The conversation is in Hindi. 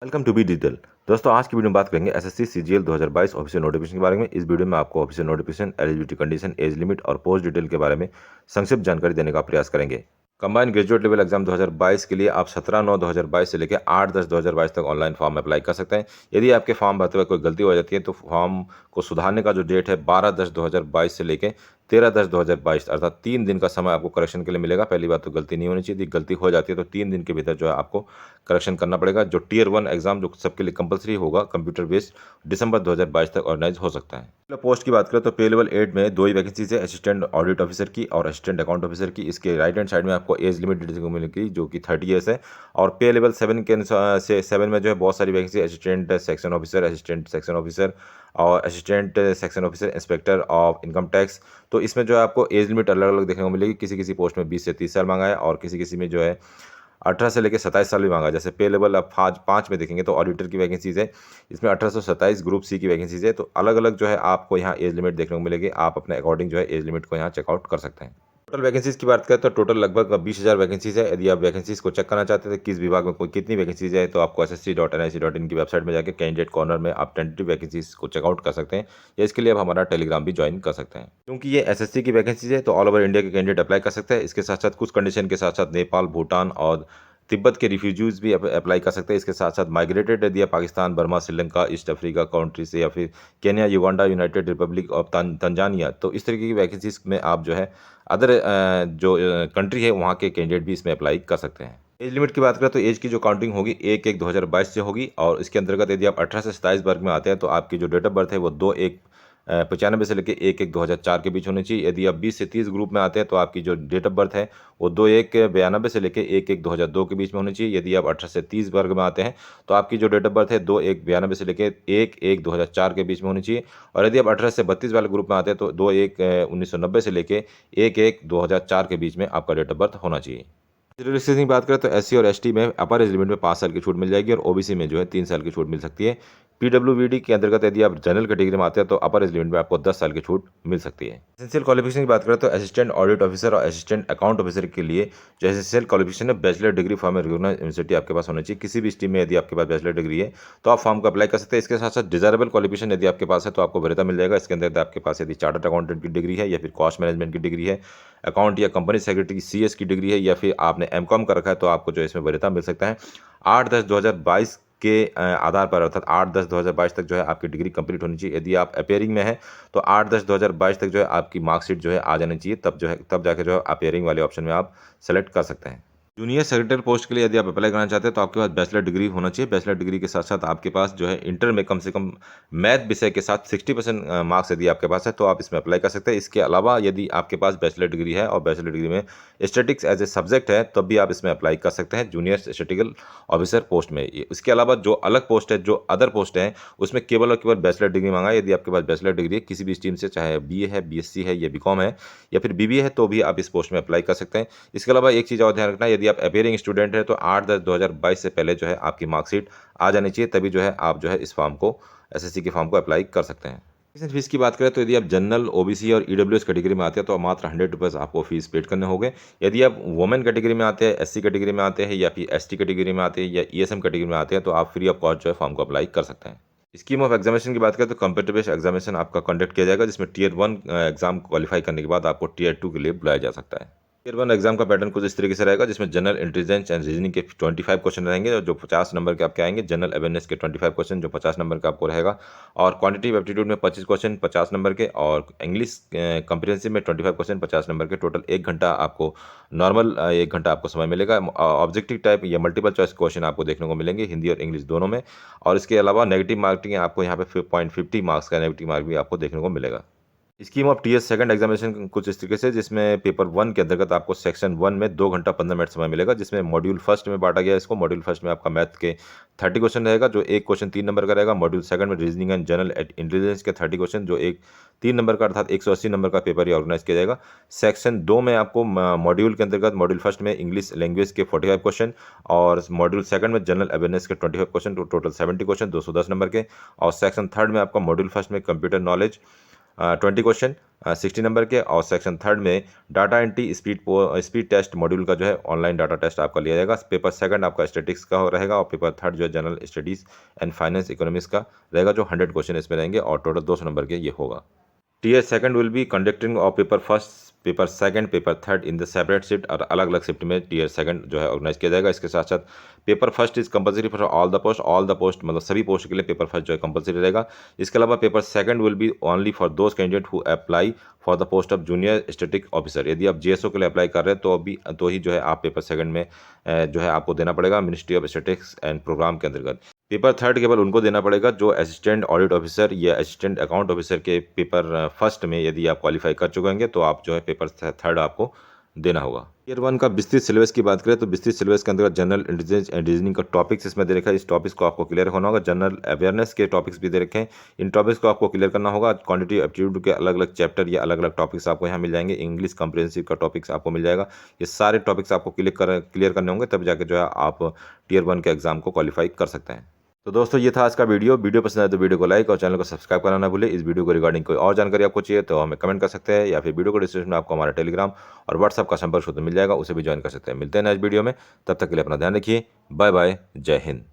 Welcome to be digital. दोस्तों, आज की वीडियो में बात करेंगे एसएससी सीजीएल 2022 ऑफिशियल नोटिफिकेशन के बारे में। इस वीडियो में आपको official notification, eligibility condition, age limit और पोस्ट डिटेल के बारे में संक्षिप्त जानकारी देने का प्रयास करेंगे। कंबाइंड ग्रेजुएट लेवल एग्जाम 2022 के लिए आप 17/9/2022 से लेकर 8/10/2022 तक ऑनलाइन फॉर्म अप्लाई कर सकते हैं। यदि आपके फॉर्म भरते वक्त कोई गलती हो जाती है तो फॉर्म को सुधारने का जो डेट है 12/10/2022 से लेकर 13/10/2022 अर्थात 3 दिन का समय आपको करेक्शन के लिए मिलेगा। पहली बात तो गलती नहीं होनी चाहिए। यदि गलती हो जाती है तो 3 दिन के भीतर जो है आपको करेक्शन करना पड़ेगा। जो टियर 1 एग्जाम जो सबके लिए कंपलसरी होगा कंप्यूटर बेस्ड, दिसंबर 2022 तक ऑर्गेनाइज हो सकता है। पोस्ट की बात करें तो पे लेवल 8 में 2 ही वैकेंसीज है, असिस्टेंट ऑडिट ऑफिसर की और असिस्टेंट अकाउंट ऑफिसर की। इसके राइट हैंड साइड में आपको एज लिमिट देखने को मिलेगी जो कि 30 ईयर्स है। और पे लेवल 7 के से 7 में जो है बहुत सारी vacancy, assistant section officer, assistant section officer और assistant section officer, inspector of income tax. तो इसमें जो है आपको एज लिमिट अलग अलग देखने को मिलेगी। किसी किसी पोस्ट में 20 से 30 साल मांगा है और किसी किसी में जो है 18 से लेकर 27 साल भी मांगा। जैसे पे लेवल आप 5 में देखेंगे तो ऑडिटर की वैकेंसीज है, इसमें 1827 ग्रुप सी की वैकेंसीज है। तो अलग अलग जो है आपको यहाँ एज लिमिट देखने को मिलेगी। आप अपने अकॉर्डिंग जो है एज लिमिट को यहाँ चेकआउट कर सकते हैं। टोटल वैकेंसीज की बात करें तो टोटल लगभग 20,000 वैकेंसीज है। यदि आप वैकेंसीज को चेक करना चाहते हैं किस विभाग में कोई कितनी वैकेंसीज है तो आपको ssc.nic.in की वेबसाइट में जाकर कैंडिडेट कॉर्नर में आप टेंटेटिव वैकेंसीज को चेकआउट कर सकते हैं, या इसके लिए आप हमारा टेलीग्राम भी ज्वाइन कर सकते हैं। क्योंकि ये एसएससी की वैकेंसीज है तो ऑल ओवर इंडिया के कैंडिडेट अप्लाई कर सकते हैं। इसके साथ साथ कुछ कंडीशन के साथ साथ नेपाल, भूटान और तिब्बत के रिफ्यूजीज भी अप्लाई कर सकते हैं। इसके साथ साथ माइग्रेटेड यदि आप Pakistan, Burma, Sri Lanka, east Africa country से या फिर Kenya, Uganda, United Republic of Tanzania, तो इस तरीके की वैकेंसीज में आप जो है अदर जो कंट्री है वहाँ के कैंडिडेट भी इसमें अप्लाई कर सकते हैं। एज लिमिट की बात करें तो एज की जो काउंटिंग होगी 1/1/2022 से होगी और इसके अंतर्गत यदि आप 18 से 27 वर्ग में आते हैं तो आपकी जो डेट ऑफ बर्थ है वो 2/1/95 से लेकर 1/1/2004 के बीच होनी चाहिए। यदि आप 20 से 30 ग्रुप में आते हैं तो आपकी जो डेट ऑफ बर्थ है वो 2/1/92 से लेकर 1/1/2002 के बीच में होनी चाहिए। यदि आप 18 से 30 वर्ग में आते हैं तो आपकी जो डेट ऑफ बर्थ है 2/1/92 से लेकर 1/1/2004 के बीच में होनी चाहिए। और यदि आप 18 से 32 वाले ग्रुप में आते हैं तो 2/1/1990 से लेकर 1/1/2004 के बीच में आपका डेट ऑफ बर्थ होना चाहिए। रिलैक्सेशन की बात करें तो एससी और एसटी में अपर एज लिमिट में 5 साल की छूट मिल जाएगी और ओबीसी में जो है 3 साल की छूट मिल सकती है। पीडब्ल्यूबीडी के अंतर्गत यदि आप जनरल कैटेगरी में आते हैं तो अपर एज लिमिट में आपको 10 साल की छूट मिल सकती है। एसेंशियल क्वालिफिकेशन की बात करें तो असिस्टेंट ऑडिट ऑफिसर और असिस्टेंट अकाउंट ऑफिसर के लिए जो एसेंशियल क्वालिफिकेशन है bachelor degree from recognised university आपके पास होना चाहिए। किसी भी स्ट्रीम में यदि आपके पास बैचलर डिग्री है तो आप फॉर्म को अप्लाई कर सकते हैं। इसके साथ साथ डिजायरेबल क्वालिफिकेशन यदि आपके पास है तो आपको वरीयता मिल जाएगा। इसके अंदर आपके पास यदि चार्टर्ड अकाउंटेंट की डिग्री है या फिर कॉस्ट मैनेजमेंट की डिग्री है, अकाउंट या कंपनी सेक्रेटरी की सीएस की डिग्री है या फिर आपने एमकॉम कर रखा है तो आपको जो इसमें वरीयता मिल सकता है। 8/10/2022 के आधार पर अर्थात 8/10/2022 तक जो है आपकी डिग्री कंप्लीट होनी चाहिए। यदि आप अपेयरिंग में है तो 8/10/2022 तक जो है आपकी मार्कशीट जो है आ जानी चाहिए। तब जाकर जो है अपेयरिंग वाले ऑप्शन में आप सेलेक्ट कर सकते हैं। जूनियर सेक्रेटरी पोस्ट के लिए यदि आप अप्लाई करना चाहते हैं तो आपके पास बैचलर डिग्री होना चाहिए। बैचलर डिग्री के साथ साथ आपके पास जो है इंटर में कम से कम मैथ विषय के साथ 60% मार्क्स यदि आपके पास है तो आप इसमें अप्लाई कर सकते हैं। इसके अलावा यदि आपके पास बैचलर डिग्री है और बैचलर डिग्री में स्टैटिक्स एज ए सब्जेक्ट है तब भी आप इसमें अप्लाई कर सकते हैं जूनियर स्टैटिकल ऑफिसर पोस्ट में। इसके अलावा जो अलग पोस्ट है, जो अदर पोस्ट है, उसमें केवल और केवल बैचलर डिग्री मांगा है। यदि आपके पास बैचलर डिग्री है किसी भी स्ट्रीम से, चाहे बीए है, बीएससी है या बीकॉम है या फिर बीबीए है, तो भी आप इस पोस्ट में अप्लाई कर सकते हैं। इसके अलावा एक चीज़ और ध्यान रखना, यदि आप अपेयरिंग स्टूडेंट है तो 8/10/2022 से पहले जो है आपकी मार्कशीट आ जानी चाहिए, तभी जो है आप जो है इस फॉर्म को, एसएससी के फॉर्म को अप्लाई कर सकते हैं। एप्लीकेशन फीस की बात करें तो यदि आप जनरल, ओबीसी और ईडब्ल्यूएस कैटेगरी में आते हैं तो मात्र 100 रुपीज़ आपको फीस पेड करने होंगे। यदि आप वुमेन कैटेगरी में आते हैं, एससी कैटेगरी में आते हैं या फिर एसटी कैटेगरी में आते हैं या ईएसएम कैटेगरी में आते हैं तो आप फ्री ऑफ कॉस्ट जो है फॉर्म को अप्लाई कर सकते हैं। स्कीम ऑफ एग्जामिनेशन की बात करें तो कंप्यूटर बेस्ड एग्जामिनेशन आपका कंडक्ट किया जाएगा जिसमें टियर 1 एग्जाम क्वालिफाई करने के बाद आपको टियर 2 के लिए बुलाया जा सकता है। टियर 1 एग्जाम का पैटर्न कुछ इस तरीके से रहेगा जिसमें जनरल इंटेलिजेंस एंड रीजनिंग के 25 क्वेश्चन रहेंगे और जो 50 नंबर के आपके आएंगे। जनरल अवेयरनेस के 25 क्वेश्चन जो 50 नंबर का आपको रहेगा और क्वांटिटेटिव एप्टीट्यूड में 25 क्वेश्चन 50 नंबर के और इंग्लिश कॉम्प्रिहेंसिव में 25 क्वेश्चन 50 नंबर के। टोटल 1 घंटा आपको नॉर्मल 1 घंटा आपको समय मिलेगा। ऑब्जेक्टिव टाइप या मल्टीपल चॉइस क्वेश्चन आपको देखने को मिलेंगे हिंदी और इंग्लिश दोनों में। और इसके अलावा नेगेटिव मार्किंग आपको यहाँ पे 0.50 मार्क्स का नेगेटिव मार्क भी आपको देखने को मिलेगा। Scheme of TS second examination कुछ इस तरीके से, जिसमें पेपर 1 के अंतर्गत आपको सेक्शन 1 में 2 घंटा 15 मिनट समय मिलेगा, जिसमें मॉड्यूल फर्स्ट में बांटा गया है इसको। मॉड्यूल फर्स्ट में आपका मैथ के 30 क्वेश्चन रहेगा जो एक क्वेश्चन 3 नंबर का रहेगा। मॉड्यूल सेकंड में रीजनिंग एंड जनरल इंटेलिजेंस के 30 क्वेश्चन जो एक 3 नंबर का अर्थात 180 नंबर का पेपर ये ऑर्गेनाइज किया जाएगा। सेक्शन 2 में आपको मॉड्यूल के अंतर्गत मॉड्यूल फर्स्ट में इंग्लिश लैंग्वेज के 45 क्वेश्चन और मॉड्यूल सेकंड में जनरल अवेयरनेस के 25 क्वेश्चन, टोटल 70 क्वेश्चन 210 नंबर के। और सेक्शन थर्ड में आपका मॉड्यूल फर्स्ट में कंप्यूटर नॉलेज 20 क्वेश्चन 60 नंबर के, और सेक्शन थर्ड में data entry speed test module का जो है ऑनलाइन डाटा टेस्ट आपका लिया जाएगा। पेपर सेकंड आपका स्टैटिस्टिक्स का रहेगा, और पेपर थर्ड जो है general studies and finance economics का रहेगा, जो 100 क्वेश्चन इसमें रहेंगे और टोटल 200 नंबर के ये होगा। Tier second will be conducting of paper first, paper second, paper third in the separate shift, और अलग अलग शिफ्ट में टीयर सेकंड जो है ऑर्गेनाइज किया जाएगा। इसके साथ साथ paper first is compulsory for all the post मतलब सभी पोस्ट के लिए पेपर फर्स्ट जो है कंपलसरी रहेगा। इसके अलावा paper second will B only for those candidate who apply for the post of junior static officer. यदि आप जीएसओ के लिए अप्लाई कर रहे हैं तो ही जो है आप पेपर सेकंड में जो है आपको देना पड़ेगा ministry of statics and programme के अंतर्गत। पेपर थर्ड केवल उनको देना पड़ेगा जो असिस्टेंट ऑडिट ऑफिसर या असिस्टेंट अकाउंट ऑफिसर के पेपर फर्स्ट में यदि आप क्वालिफाई कर चुके होंगे तो आप जो है पेपर थर्ड आपको देना होगा। ईयर वन का विस्तृत सिलेबस की बात करें तो विस्तृत सिलेबस के अंतर्गत जनरल इंटेलिजेंस एंड रीजनिंग का टॉपिक्स इसमें दे रखा है। इस टॉपिक्स को आपको क्लियर होना होगा। जनरल अवेयरनेस के टॉपिक्स भी दे रखे हैं, इन टॉपिक्स को आपको क्लियर करना होगा। क्वांटिटी एप्टीट्यूड के अलग अलग चैप्टर या अलग अलग टॉपिक्स आपको यहाँ मिल जाएंगे। इंग्लिश कॉम्प्रिहेंसिव का टॉपिक्स आपको मिल जाएगा। ये सारे टॉपिक्स आपको क्लियर करने होंगे, तब जाके जो है आप टीयर वन के एग्जाम को क्वालिफाई कर सकते हैं। तो दोस्तों ये था आज का वीडियो पसंद आए तो वीडियो को लाइक और चैनल को सब्सक्राइब करना ना भूलें। इस वीडियो को रिगार्डिंग कोई और जानकारी आपको चाहिए तो हमें कमेंट कर सकते हैं, या फिर वीडियो को डिस्क्रिप्शन में आपको हमारा टेलीग्राम और व्हाट्सअप का संपर्क सूत्र मिल जाएगा, उसे भी ज्वाइन कर सकते हैं। मिलते हैं नेक्स्ट वीडियो में, तब तक के लिए अपना ध्यान रखिए। बाय बाय, जय हिंद।